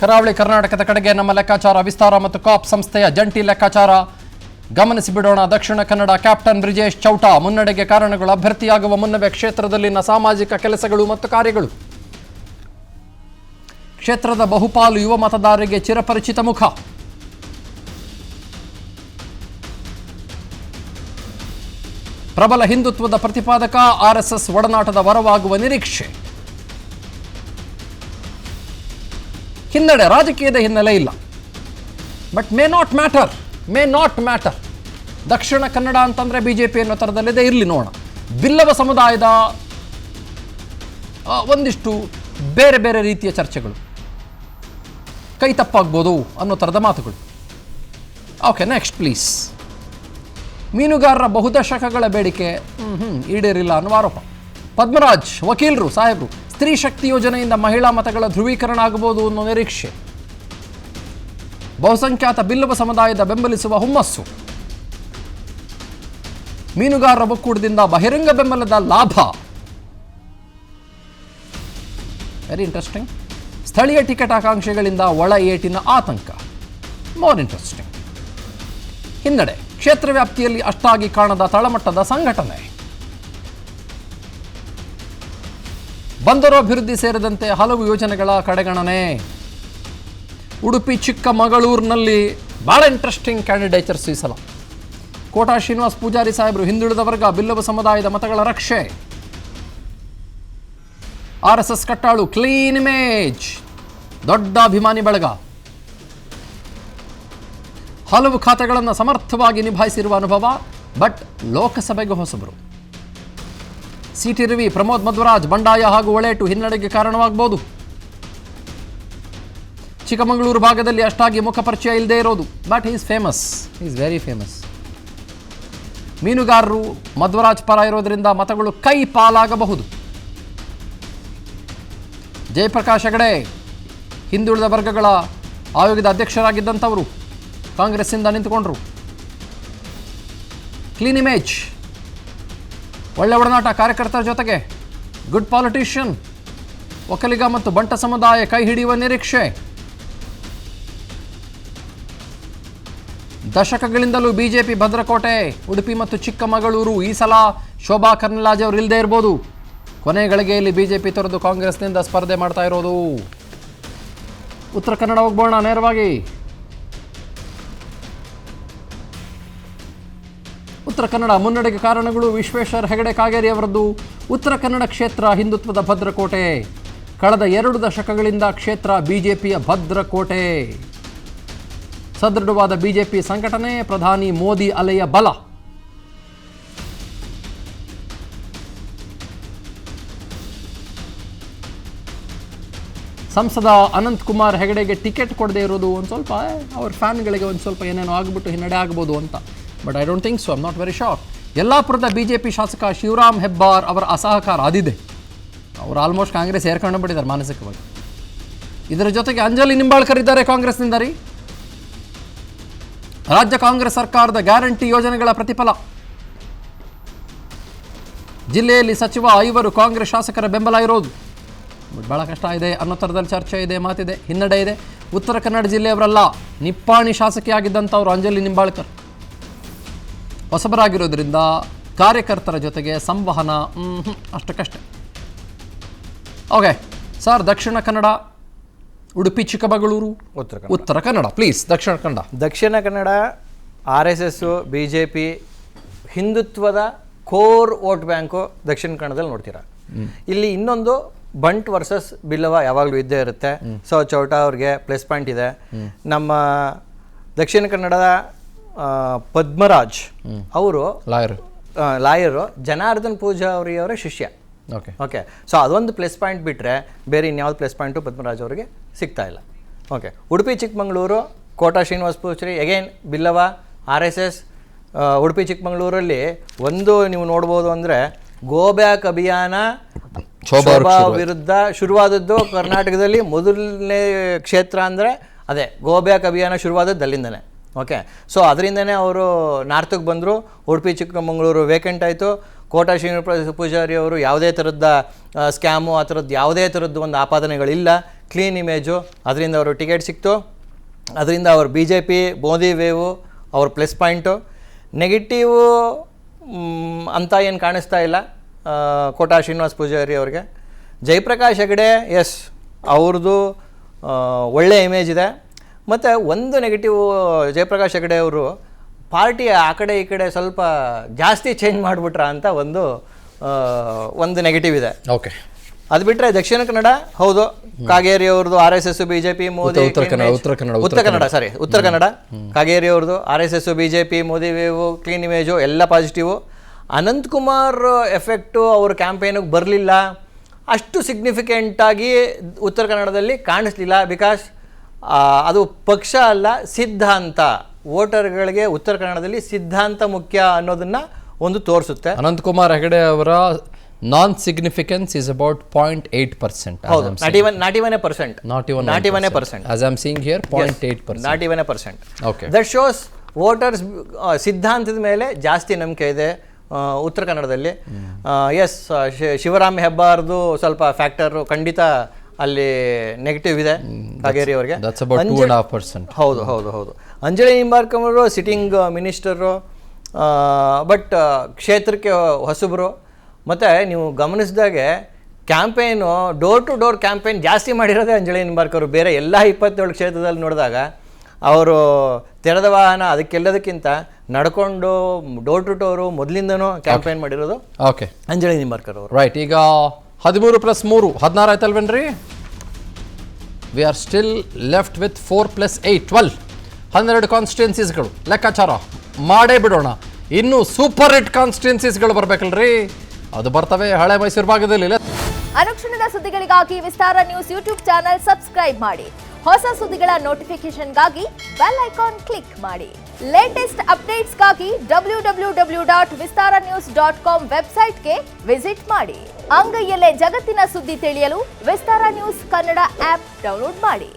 ಕರಾವಳಿ ಕರ್ನಾಟಕದ ಕಡೆಗೆ ನಮ್ಮ ಲೆಕ್ಕಾಚಾರ ವಿಸ್ತಾರ ಮತ್ತು ಕಾಪ್ ಸಂಸ್ಥೆಯ ಜಂಟಿ ಲೆಕ್ಕಾಚಾರ ಗಮನಿಸಿ ಬಿಡೋಣ. ದಕ್ಷಿಣ ಕನ್ನಡ ಕ್ಯಾಪ್ಟನ್ ಬ್ರಿಜೇಶ್ ಚೌಟ ಮುನ್ನಡೆಗೆ ಕಾರಣಗಳು ಅಭ್ಯರ್ಥಿಯಾಗುವ ಮುನ್ನವೇ ಕ್ಷೇತ್ರದಲ್ಲಿನ ಸಾಮಾಜಿಕ ಕೆಲಸಗಳು ಮತ್ತು ಕಾರ್ಯಗಳು. ಕ್ಷೇತ್ರದ ಬಹುಪಾಲು ಯುವ ಮತದಾರರಿಗೆ ಚಿರಪರಿಚಿತ ಮುಖ. ಪ್ರಬಲ ಹಿಂದುತ್ವದ ಪ್ರತಿಪಾದಕ, ಆರ್ಎಸ್ಎಸ್ ಒಡನಾಟದ ವರವಾಗುವ ನಿರೀಕ್ಷೆ. ಹಿನ್ನಡೆ ರಾಜಕೀಯದ ಹಿನ್ನೆಲೆ ಇಲ್ಲ, but may not matter. Dakshina Kannada ಅಂತಂದ್ರೆ ಬಿಜೆಪಿ ಅನ್ನೋ ಥರದಲ್ಲಿದೆ, ಇರಲಿ ನೋಡೋಣ. ಬಿಲ್ಲವ ಸಮುದಾಯದ ಒಂದಿಷ್ಟು ಬೇರೆ ಬೇರೆ ರೀತಿಯ ಚರ್ಚೆಗಳು, ಕೈ ತಪ್ಪಾಗ್ಬೋದು ಅನ್ನೋ ಥರದ ಮಾತುಗಳು. Okay, next please. ಮೀನುಗಾರರ ಬಹುದಶಕಗಳ ಬೇಡಿಕೆ ಈಡೇರಿಲ್ಲ ಅನ್ನುವ ಆರೋಪ. ಪದ್ಮರಾಜ್ ವಕೀಲರು ಸಾಹೇಬರು, ಸ್ತ್ರೀ ಶಕ್ತಿ ಯೋಜನೆಯಿಂದ ಮಹಿಳಾ ಮತಗಳ ಧ್ರುವೀಕರಣ ಆಗಬಹುದು ಅನ್ನೋ ನಿರೀಕ್ಷೆ. ಬಹುಸಂಖ್ಯಾತ ಬಿಲ್ಲವ ಸಮುದಾಯದ ಬೆಂಬಲಿಸುವ ಹುಮ್ಮಸ್ಸು. ಮೀನುಗಾರರ ಒಕ್ಕೂಟದಿಂದ ಬಹಿರಂಗ ಬೆಂಬಲದ ಲಾಭ. Very interesting. ಸ್ಥಳೀಯ ಟಿಕೆಟ್ ಆಕಾಂಕ್ಷಿಗಳಿಂದ ಒಳ ಏಟಿನ ಆತಂಕ. More interesting. ಹಿನ್ನಡೆ ಕ್ಷೇತ್ರ ವ್ಯಾಪ್ತಿಯಲ್ಲಿ ಅಷ್ಟಾಗಿ ಕಾಣದ ತಳಮಟ್ಟದ ಸಂಘಟನೆ. ಬಂದರು ಅಭಿವೃದ್ಧಿ ಸೇರಿದಂತೆ ಹಲವು ಯೋಜನೆಗಳ ಕಡೆಗಣನೆ. ಉಡುಪಿ ಚಿಕ್ಕಮಗಳೂರಿನಲ್ಲಿ ಬಹಳ ಇಂಟ್ರೆಸ್ಟಿಂಗ್ ಕ್ಯಾಂಡಿಡೇಚರ್ಸ್ ಈ ಸಲ. ಕೋಟಾ ಶ್ರೀನಿವಾಸ್ ಪೂಜಾರಿ ಸಾಹೇಬರು, ಹಿಂದುಳಿದ ವರ್ಗ, ಬಿಲ್ಲವ ಸಮುದಾಯದ ಮತಗಳ ರಕ್ಷೆ. ಆರ್ಎಸ್ಎಸ್ ಕಟ್ಟಾಳು, ಕ್ಲೀನ್ ಇಮೇಜ್, ದೊಡ್ಡ ಅಭಿಮಾನಿ ಬಳಗ. ಹಲವು ಖಾತೆಗಳನ್ನು ಸಮರ್ಥವಾಗಿ ನಿಭಾಯಿಸಿರುವ ಅನುಭವ, ಬಟ್ ಲೋಕಸಭೆಗೆ ಹೊಸಬರು. ಸಿಟಿ ರವಿ, ಪ್ರಮೋದ್ ಮಧ್ವರಾಜ್ ಬಂಡಾಯ ಹಾಗೂ ಒಳೇಟು ಹಿನ್ನಡೆಗೆ ಕಾರಣವಾಗಬಹುದು. ಚಿಕ್ಕಮಗಳೂರು ಭಾಗದಲ್ಲಿ ಅಷ್ಟಾಗಿ ಮುಖಪರಿಚಯ ಇಲ್ಲದೆ ಇರೋದು, but is famous, is very famous. ಮೀನುಗಾರರು ಮಧ್ವರಾಜ್ ಪರ ಇರೋದರಿಂದ ಮತಗಳು ಕೈ ಪಾಲಾಗಬಹುದು. ಜಯಪ್ರಕಾಶ್ ಹೆಗಡೆ, ಹಿಂದುಳಿದ ವರ್ಗಗಳ ಆಯೋಗದ ಅಧ್ಯಕ್ಷರಾಗಿದ್ದಂಥವರು, ಕಾಂಗ್ರೆಸ್ಸಿಂದ ನಿಂತುಕೊಂಡರು. ಕ್ಲೀನ್ ಇಮೇಜ್, ಒಳ್ಳೆ ಒಡನಾಟ ಕಾರ್ಯಕರ್ತರ ಜೊತೆಗೆ, ಗುಡ್ ಪಾಲಿಟಿಷಿಯನ್. ಒಕ್ಕಲಿಗ ಮತ್ತು ಬಂಟ ಸಮುದಾಯ ಕೈ ಹಿಡಿಯುವ ನಿರೀಕ್ಷೆ. ದಶಕಗಳಿಂದಲೂ ಬಿಜೆಪಿ ಭದ್ರಕೋಟೆ. ಉಡುಪಿ ಮತ್ತು ಚಿಕ್ಕಮಗಳೂರು ಈ ಸಲ ಶೋಭಾ ಕರ್ನಲಾಜೆ ಅವರು ಇಲ್ಲದೆ ಇರ್ಬೋದು. ಕೊನೆ ಗಳಿಗೆಯಲ್ಲಿ ಬಿಜೆಪಿ ತೊರೆದು ಕಾಂಗ್ರೆಸ್ನಿಂದ ಸ್ಪರ್ಧೆ ಮಾಡ್ತಾ ಇರೋದು. ಉತ್ತರ ಕನ್ನಡ ಹೋಗ್ಬೋಣ ನೇರವಾಗಿ. ಉತ್ತರ ಕನ್ನಡ ಮುನ್ನಡೆಗೆ ಕಾರಣಗಳು. ವಿಶ್ವೇಶ್ವರ ಹೆಗಡೆ ಕಾಗೇರಿ ಅವರದ್ದು. ಉತ್ತರ ಕನ್ನಡ ಕ್ಷೇತ್ರ ಹಿಂದುತ್ವದ ಭದ್ರಕೋಟೆ. ಕಳೆದ 2 ದಶಕಗಳಿಂದ ಕ್ಷೇತ್ರ ಬಿಜೆಪಿಯ ಭದ್ರಕೋಟೆ. ಸದೃಢವಾದ ಬಿಜೆಪಿ ಸಂಘಟನೆ, ಪ್ರಧಾನಿ ಮೋದಿ ಅಲೆಯ ಬಲ. ಸಂಸದ ಅನಂತ್ ಕುಮಾರ್ ಹೆಗಡೆಗೆ ಟಿಕೆಟ್ ಕೊಡದೇ ಇರೋದು ಒಂದು ಸ್ವಲ್ಪ ಅವ್ರ ಫ್ಯಾನ್ಗಳಿಗೆ ಒಂದು ಸ್ವಲ್ಪ ಏನೇನೋ ಆಗಿಬಿಟ್ಟು ಹಿನ್ನಡೆ ಆಗ್ಬೋದು ಅಂತ. But I don't think so, I am not very sure. ಯಲ್ಲಾಪುರದ ಬಿಜೆಪಿ ಶಾಸಕ ಶಿವರಾಮ್ ಹೆಬ್ಬಾರ್ ಅವರ ಅಸಹಕಾರ ಅದಿದೆ. ಅವರು ಆಲ್ಮೋಸ್ಟ್ ಕಾಂಗ್ರೆಸ್ ಸೇರ್ಕೊಂಡು ಬಿಟ್ಟಿದ್ದಾರೆ ಮಾನಸಿಕವಾಗಿ. ಇದರ ಜೊತೆಗೆ ಅಂಜಲಿ ನಿಂಬಾಳ್ಕರ್ ಇದ್ದಾರೆ ಕಾಂಗ್ರೆಸ್ನಿಂದ ರೀ. ರಾಜ್ಯ ಕಾಂಗ್ರೆಸ್ ಸರ್ಕಾರದ ಗ್ಯಾರಂಟಿ ಯೋಜನೆಗಳ ಪ್ರತಿಫಲ. ಜಿಲ್ಲೆಯಲ್ಲಿ ಸಚಿವ 5 ಕಾಂಗ್ರೆಸ್ ಶಾಸಕರ ಬೆಂಬಲ ಇರೋದು. ಬಟ್ ಭಾಳ ಕಷ್ಟ ಇದೆ ಅನ್ನೋ ಥರದಲ್ಲಿ ಚರ್ಚೆ ಇದೆ, ಮಾತಿದೆ, ಹಿನ್ನಡೆ ಇದೆ. ಉತ್ತರ ಕನ್ನಡ ಜಿಲ್ಲೆಯವರಲ್ಲ, ನಿಪ್ಪಾಣಿ ಶಾಸಕಿಯಾಗಿದ್ದಂಥವ್ರು ಅಂಜಲಿ ನಿಂಬಾಳ್ಕರ್ ಹೊಸಬರಾಗಿರೋದ್ರಿಂದ ಕಾರ್ಯಕರ್ತರ ಜೊತೆಗೆ ಸಂವಹನ ಅಷ್ಟಕ್ಕಷ್ಟೇ. Okay sir, Dakshina Kannada, Udupi Chikkamagaluru, Uttara Kannada please. Dakshina Kannada RSS BJP ಹಿಂದುತ್ವದ ಕೋರ್ ವೋಟ್ ಬ್ಯಾಂಕು ದಕ್ಷಿಣ ಕನ್ನಡದಲ್ಲಿ ನೋಡ್ತೀರಾ. ಇಲ್ಲಿ ಇನ್ನೊಂದು ಬಂಟ್ ವರ್ಸಸ್ ಬಿಲ್ಲವ ಯಾವಾಗಲೂ ಇದ್ದೇ ಇರುತ್ತೆ. ಸೊ ಚೌಟ ಅವ್ರಿಗೆ ಪ್ಲಸ್ ಪಾಯಿಂಟ್ ಇದೆ. ನಮ್ಮ ದಕ್ಷಿಣ ಕನ್ನಡದ ಪದ್ಮರಾಜ್ ಅವರು ಲಾಯರು, ಜನಾರ್ದನ್ ಪೂಜಾ ಅವರ ಶಿಷ್ಯ. ಓಕೆ, ಸೊ ಅದೊಂದು ಪ್ಲಸ್ ಪಾಯಿಂಟ್ ಬಿಟ್ಟರೆ ಬೇರೆ ಇನ್ಯಾವುದು ಪ್ಲಸ್ ಪಾಯಿಂಟು ಪದ್ಮರಾಜ್ ಅವರಿಗೆ ಸಿಗ್ತಾ ಇಲ್ಲ. Okay, Udupi Chikkamagaluru, Kota Srinivas Poojary again Billava, RSS. Udupi ಚಿಕ್ಕಮಗಳೂರಲ್ಲಿ ಒಂದು ನೀವು ನೋಡ್ಬೋದು ಅಂದರೆ ಗೋಬ್ಯಾಕ್ ಅಭಿಯಾನ ಶೋಭಾ ವಿರುದ್ಧ ಶುರುವಾದದ್ದು ಕರ್ನಾಟಕದಲ್ಲಿ ಮೊದಲನೇ ಕ್ಷೇತ್ರ ಅಂದರೆ ಅದೇ ಗೋಬ್ಯಾಕ್ ಅಭಿಯಾನ ಶುರುವಾದದ್ದು ಅಲ್ಲಿಂದನೇ. ಓಕೆ. ಸೊ ಅದರಿಂದನೇ ಅವರು ನಾರ್ತಿಗೆ ಬಂದರು. ಉಡುಪಿ ಚಿಕ್ಕಮಗಳೂರು ವೇಕೆಂಟ್ ಆಯಿತು. ಕೋಟಾ ಶ್ರೀನಿವಾಸ ಪೂಜಾರಿ ಅವರು ಯಾವುದೇ ಥರದ ಸ್ಕ್ಯಾಮು ಆ ಥರದ್ದು ಯಾವುದೇ ಥರದ್ದು ಒಂದು ಆಪಾದನೆಗಳಿಲ್ಲ, ಕ್ಲೀನ್ ಇಮೇಜು. ಅದರಿಂದ ಅವರು ಟಿಕೆಟ್ ಸಿಕ್ತು. ಅದರಿಂದ ಅವರು BJP ಮೋದಿ ವೇವು ಅವ್ರ ಪ್ಲಸ್ ಪಾಯಿಂಟು. ನೆಗೆಟಿವು ಅಂತ ಏನು ಕಾಣಿಸ್ತಾ ಇಲ್ಲ ಕೋಟಾ ಶ್ರೀನಿವಾಸ ಪೂಜಾರಿ ಅವ್ರಿಗೆ. ಜಯಪ್ರಕಾಶ್ ಹೆಗಡೆ ಎಸ್ ಅವ್ರದ್ದು ಒಳ್ಳೆ ಇಮೇಜ್ ಇದೆ. ಮತ್ತು ಒಂದು ನೆಗೆಟಿವ್, ಜಯಪ್ರಕಾಶ್ ಹೆಗಡೆ ಅವರು ಪಾರ್ಟಿ ಆ ಕಡೆ ಈ ಕಡೆ ಸ್ವಲ್ಪ ಜಾಸ್ತಿ ಚೇಂಜ್ ಮಾಡಿಬಿಟ್ರ ಅಂತ ಒಂದು ನೆಗೆಟಿವ್ ಇದೆ. ಓಕೆ. ಅದು ಬಿಟ್ಟರೆ ದಕ್ಷಿಣ ಕನ್ನಡ ಹೌದು, ಕಾಗೇರಿ ಅವ್ರದ್ದು RSS BJP ಮೋದಿ, ಉತ್ತರ ಕನ್ನಡ ಕಾಗೇರಿ ಅವ್ರದ್ದು RSS BJP Modi wave clean image ಎಲ್ಲ ಪಾಸಿಟಿವು. ಅನಂತಕುಮಾರ್ ಎಫೆಕ್ಟು ಅವ್ರ ಕ್ಯಾಂಪೇನಿಗೆ ಬರಲಿಲ್ಲ, ಅಷ್ಟು ಸಿಗ್ನಿಫಿಕೆಂಟಾಗಿ ಉತ್ತರ ಕನ್ನಡದಲ್ಲಿ ಕಾಣಿಸ್ಲಿಲ್ಲ. ಬಿಕಾಸ್ ಅದು ಪಕ್ಷ ಅಲ್ಲ, ಸಿದ್ಧಾಂತ. ವೋಟರ್ಗಳಿಗೆ ಉತ್ತರ ಕನ್ನಡದಲ್ಲಿ ಸಿದ್ಧಾಂತ ಮುಖ್ಯ ಅನ್ನೋದನ್ನ ಒಂದು ತೋರಿಸುತ್ತೆ. ಅನಂತಕುಮಾರ್ ಹೆಗಡೆ ಅವರ ನಾನ್ ಸಿಗ್ನಿಫಿಕೆನ್ಸ್ ಇಸ್ ಅಬೌಟ್ 0.8%. ಹೌದು, not even A percent. As I'm seeing here, 0.8%. Not even A percent. Okay. That shows voters ಸಿದ್ಧಾಂತದ ಮೇಲೆ ಜಾಸ್ತಿ ನಂಬಿಕೆ ಇದೆ ಉತ್ತರ ಕನ್ನಡದಲ್ಲಿ. ಎಸ್, ಶಿವರಾಮ್ ಹೆಬ್ಬಾರ್ದು ಸ್ವಲ್ಪ ಫ್ಯಾಕ್ಟರ್ ಖಂಡಿತ ಅಲ್ಲಿ ನೆಗೆಟಿವ್ ಇದೆ ಕಾಗೇರಿ ಅವರಿಗೆ. ಹೌದು ಹೌದು ಹೌದು. ಅಂಜಲಿ ನಿಂಬಾರ್ಕರ್ ಅವರು ಸಿಟ್ಟಿಂಗ್ ಮಿನಿಸ್ಟರು, ಬಟ್ ಕ್ಷೇತ್ರಕ್ಕೆ ಹೊಸಬರು. ಮತ್ತು ನೀವು ಗಮನಿಸಿದಾಗೆ campaign door to door campaign ಜಾಸ್ತಿ ಮಾಡಿರೋದೇ ಅಂಜಲಿ ನಿಂಬಾರ್ಕರ್ ಅವರು. ಬೇರೆ ಎಲ್ಲ 27 ಕ್ಷೇತ್ರದಲ್ಲಿ ನೋಡಿದಾಗ ಅವರು ತೆರೆದ ವಾಹನ ಅದಕ್ಕೆಲ್ಲದಕ್ಕಿಂತ ನಡ್ಕೊಂಡು ಡೋರ್ ಟು ಡೋರು ಮೊದಲಿಂದನೂ ಕ್ಯಾಂಪೇನ್ ಮಾಡಿರೋದು ಓಕೆ ಅಂಜಲಿ ನಿಂಬಾರ್ಕರ್ ಅವರು. ರೈಟ್. ಈಗ 13 + 3 16 ಆಯ್ತಲ್ವೇನ್ರಿ? We are still left with 4 + 8 12 12 ಕಾನ್ಸ್ಟಿಟ್ಯೂನ್ಸೀಸ್ಗಳು ಲೆಕ್ಕಾಚಾರ ಮಾಡೇ ಬಿಡೋಣ. ಇನ್ನು ಸೂಪರ್ ಹಿಟ್ ಕಾನ್ಸ್ಟಿಟ್ಯೂನ್ಸೀಸ್ಗಳು ಬರ್ಬೇಕಲ್ರಿ, ಅದು ಬರ್ತವೆ ಹಳೆ ಮೈಸೂರು ಭಾಗದಲ್ಲಿ. ಅನುಕ್ಷಣದ ಸುದ್ದಿಗಳಿಗಾಗಿ ವಿಸ್ತಾರ ನ್ಯೂಸ್ ಯೂಟ್ಯೂಬ್ ಚಾನೆಲ್ ಸಬ್ಸ್ಕ್ರೈಬ್ ಮಾಡಿ. ಹೊಸ ಸುದ್ದಿಗಳ ನೋಟಿಫಿಕೇಶನ್ಗಾಗಿ ಬೆಲ್ ಐಕಾನ್ ಕ್ಲಿಕ್ ಮಾಡಿ. ಲೇಟೆಸ್ಟ್ ಅಪ್ಡೇಟ್ಸ್ಗಾಗಿ www.vistaranews.com ವೆಬ್ಸೈಟ್ಗೆ ವಿಸಿಟ್ ಮಾಡಿ. ಅಂಗೈಯಲ್ಲೇ ಜಗತ್ತಿನ ಸುದ್ದಿ ತಿಳಿಯಲು ವಿಸ್ತಾರ ನ್ಯೂಸ್ ಕನ್ನಡ ಆಪ್ ಡೌನ್ಲೋಡ್ ಮಾಡಿ.